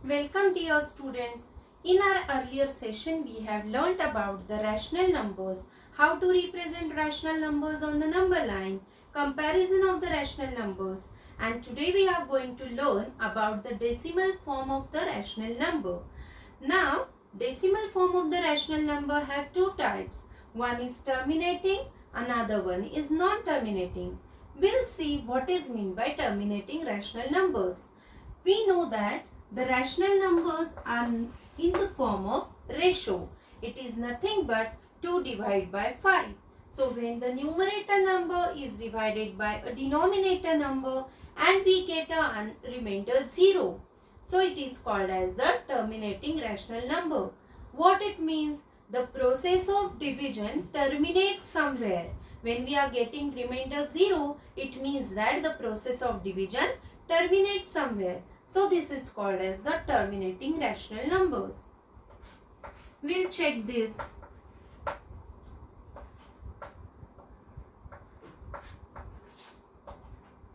Welcome dear students. In our earlier session we have learnt about the rational numbers, how to represent rational numbers on the number line, comparison of the rational numbers, and today we are going to learn about the decimal form of the rational number. Now decimal form of the rational number have two types. One is terminating, another one is non-terminating. We'll see what is meant by terminating rational numbers. We know that the rational numbers are in the form of ratio. It is nothing but 2 divided by 5. So when the numerator number is divided by a denominator number and we get a remainder 0. So it is called as the terminating rational number. What it means? The process of division terminates somewhere. When we are getting remainder 0, it means that the process of division terminates somewhere. So this is called as the terminating rational numbers. We'll check this.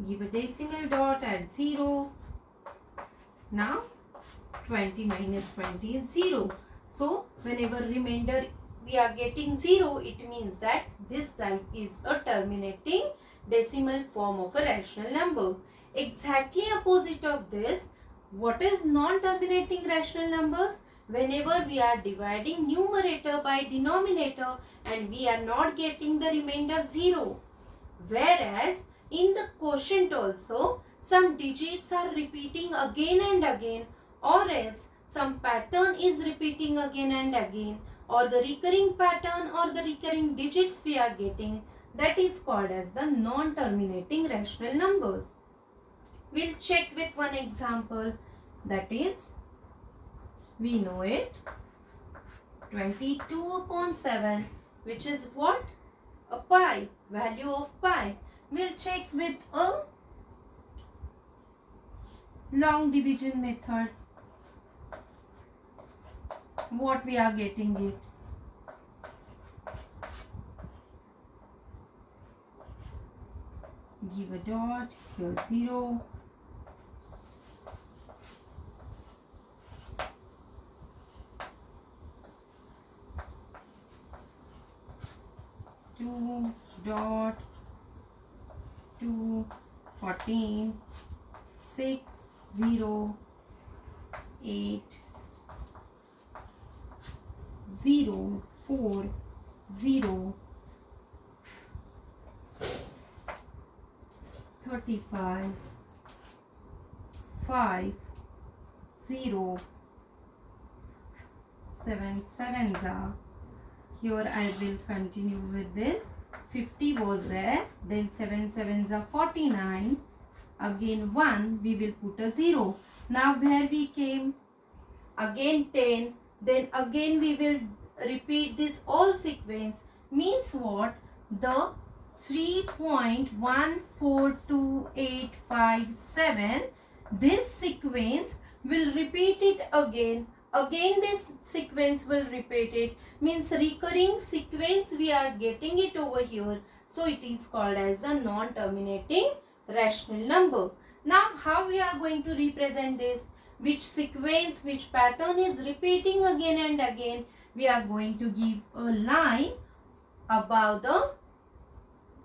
Give a decimal dot at 0. Now 20 minus 20 is 0. So whenever remainder we are getting 0, it means that this type is a terminating decimal form of a rational number. Exactly opposite of this, what is non-terminating rational numbers? Whenever we are dividing numerator by denominator and we are not getting the remainder 0. Whereas in the quotient also, some digits are repeating again and again, or else some pattern is repeating again and again, or the recurring pattern or the recurring digits we are getting, that is called as the non-terminating rational numbers. We'll check with one example, that is, we know it, 22 upon 7, which is what? A pi, value of pi. We'll check with a long division method, what we are getting it. Give a dot, here 0. Two dot 2 14 6 0 8 0 4 0 35 5 0 7 sevens are. Here I will continue with this. 50 was there, then 7 sevens are 49. Again 1, we will put a 0. Now where we came? Again 10, then again we will repeat this all sequence. Means what? The 3.142857, this sequence will repeat it again. Again this sequence will repeat it, means recurring sequence we are getting it over here. So it is called as a non-terminating rational number. Now how we are going to represent this? Which sequence, which pattern is repeating again and again? We are going to give a line above the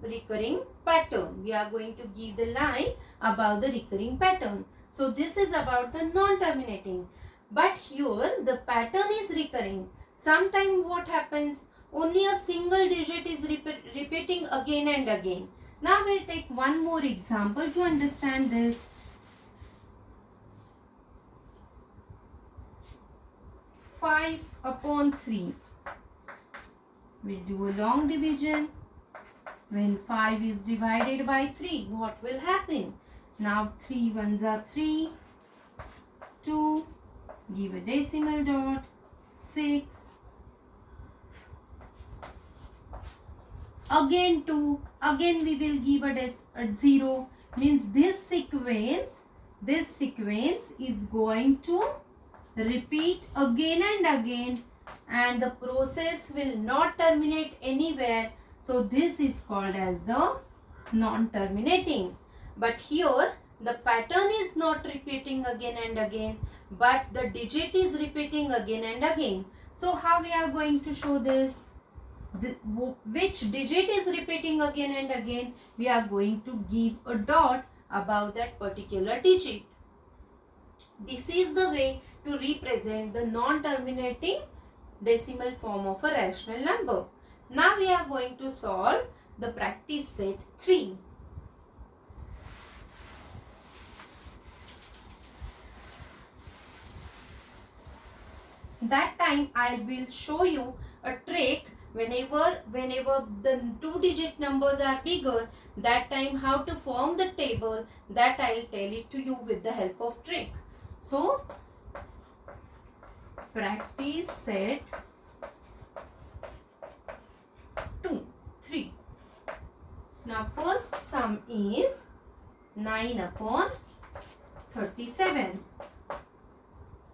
recurring pattern. We are going to give the line above the recurring pattern. So this is about the non-terminating. But here the pattern is recurring. Sometimes what happens? Only a single digit is repeating again and again. Now we'll take one more example to understand this. 5 upon 3. We'll do a long division. When 5 is divided by 3, what will happen? Now 3 ones are 3, 2, give a decimal dot, 6, again 2, again we will give a 0, means this sequence is going to repeat again and again and the process will not terminate anywhere. So this is called as the non-terminating. But here the pattern is not repeating again and again, but the digit is repeating again and again. So how we are going to show this? Which digit is repeating again and again? We are going to give a dot above that particular digit. This is the way to represent the non-terminating decimal form of a rational number. Now we are going to solve the practice set 3. That time I will show you a trick whenever the 2-digit numbers are bigger, that time how to form the table, that I'll tell it to you with the help of trick. So practice set 2, 3. Now first sum is 9 upon 37.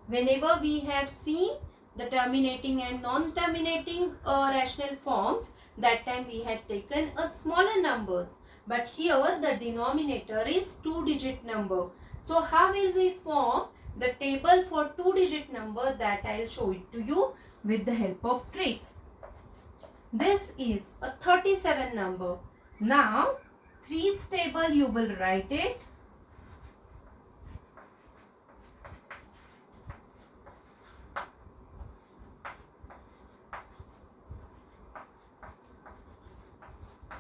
Whenever we have seen the terminating and non-terminating rational forms, that time we had taken a smaller numbers. But here the denominator is 2-digit number. So how will we form the table for 2-digit number, that I'll show it to you with the help of trick. This is a 37 number. Now 3's table you will write it.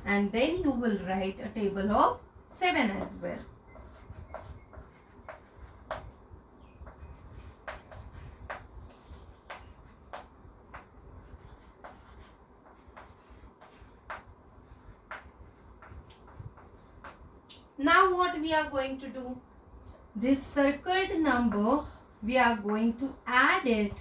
And then you will write a table of 7 as well. Now what we are going to do? This circled number, we are going to add it .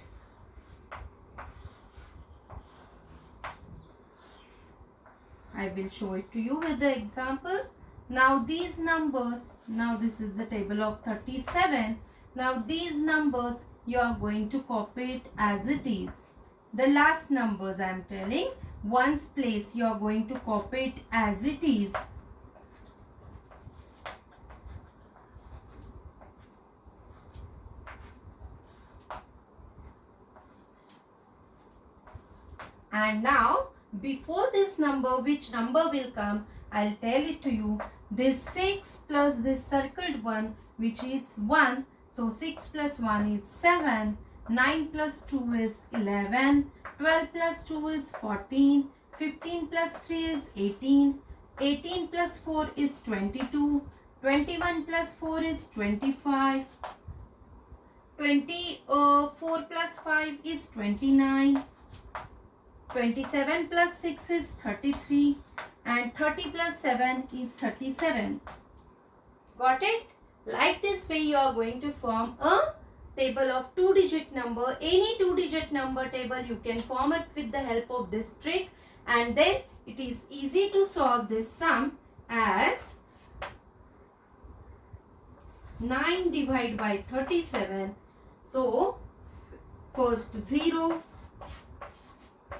I will show it to you with the example. Now these numbers, now this is the table of 37. Now these numbers you are going to copy it as it is. The last numbers I am telling, ones place you are going to copy it as it is. And now before this number, which number will come, I'll tell it to you. This 6 plus this circled one, which is 1. So 6 plus 1 is 7. 9 plus 2 is 11. 12 plus 2 is 14. 15 plus 3 is 18. 18 plus 4 is 22. 21 plus 4 is 25. 24 plus 5 is 29. 27 plus 6 is 33 and 30 plus 7 is 37. Got it? Like this way you are going to form a table of 2-digit number. Any 2-digit number table you can form it with the help of this trick, and then it is easy to solve this sum as 9 divided by 37. So first 0.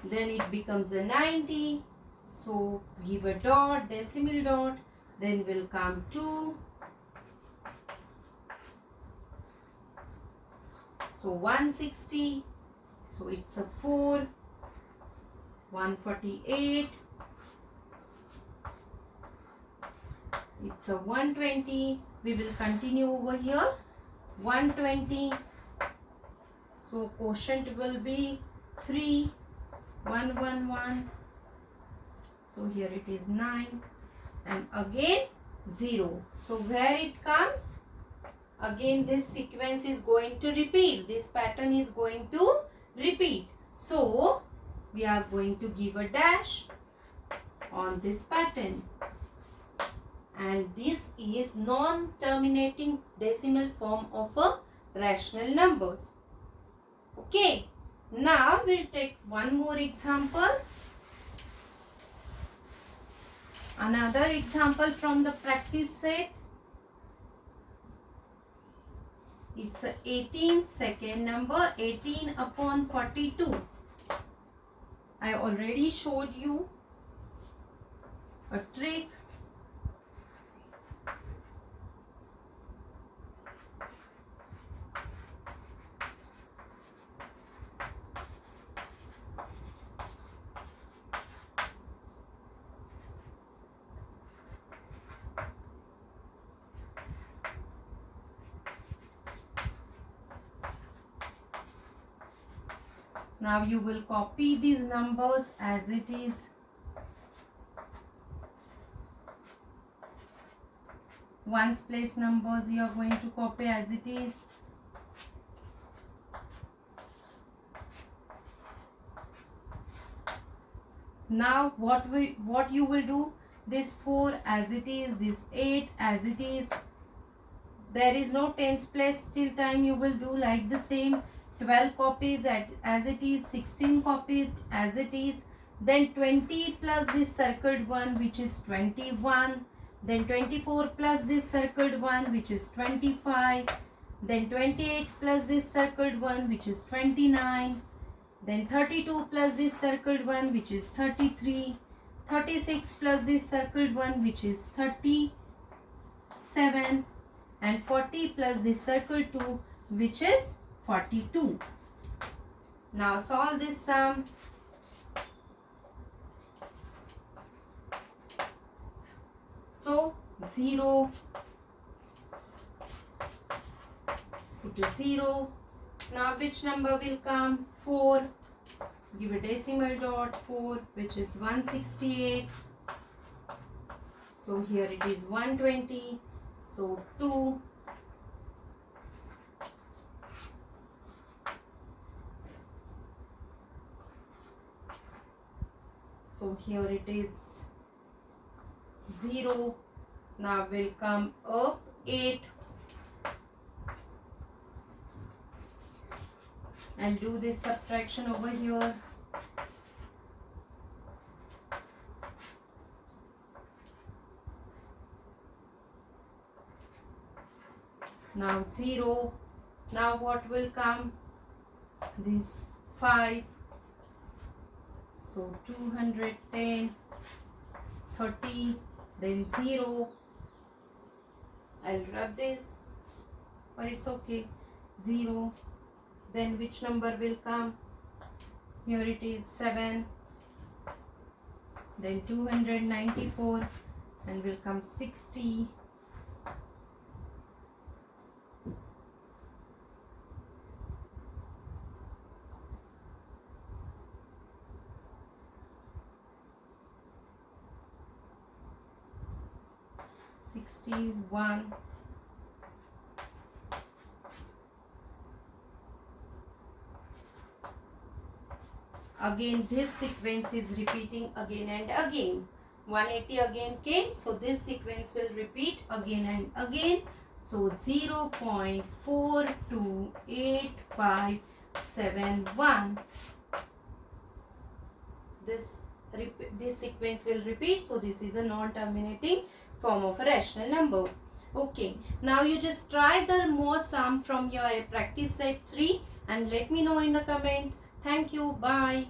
Then it becomes a 90. So give a dot, decimal dot. Then will come 2. So 160. So it's a 4. 148. It's a 120. We will continue over here. 120. So quotient will be 3. 111. So here it is 9 and again 0. So where it comes, again this sequence is going to repeat. This pattern is going to repeat. So we are going to give a dash on this pattern. And this is non-terminating decimal form of a rational numbers. Okay. Now we'll take one more example. Another example from the practice set. It's a 18 second number, 18 upon 42. I already showed you a trick. Now you will copy these numbers as it is. Ones place numbers you are going to copy as it is. Now what you will do, this 4 as it is, this 8 as it is. There is no tens place till time, you will do like the same. 12 copies as it is, 16 copies as it is, then 20 plus this circled one which is 21, then 24 plus this circled one which is 25, then 28 plus this circled one which is 29, then 32 plus this circled one which is 33, 36 plus this circled one which is 37, and 40 plus this circled 2 which is 42. Now solve this sum. So 0, put a 0. Now which number will come? 4. Give a decimal dot 4 which is 168. So here it is 120. So 2. So here it is 0. Now will come up 8. I'll do this subtraction over here. Now 0. Now what will come? This 5. So 210, 30, then 0. I'll rub this, but it's okay. 0. Then which number will come? Here it is 7. Then 294 and will come 60. Again this sequence is repeating again and again. 180 again came, so this sequence will repeat again and again. So 0.428571. This sequence will repeat, so this is a non-terminating form of a rational number. Okay, now you just try the more sum from your practice set 3 and let me know in the comment. Thank you. Bye.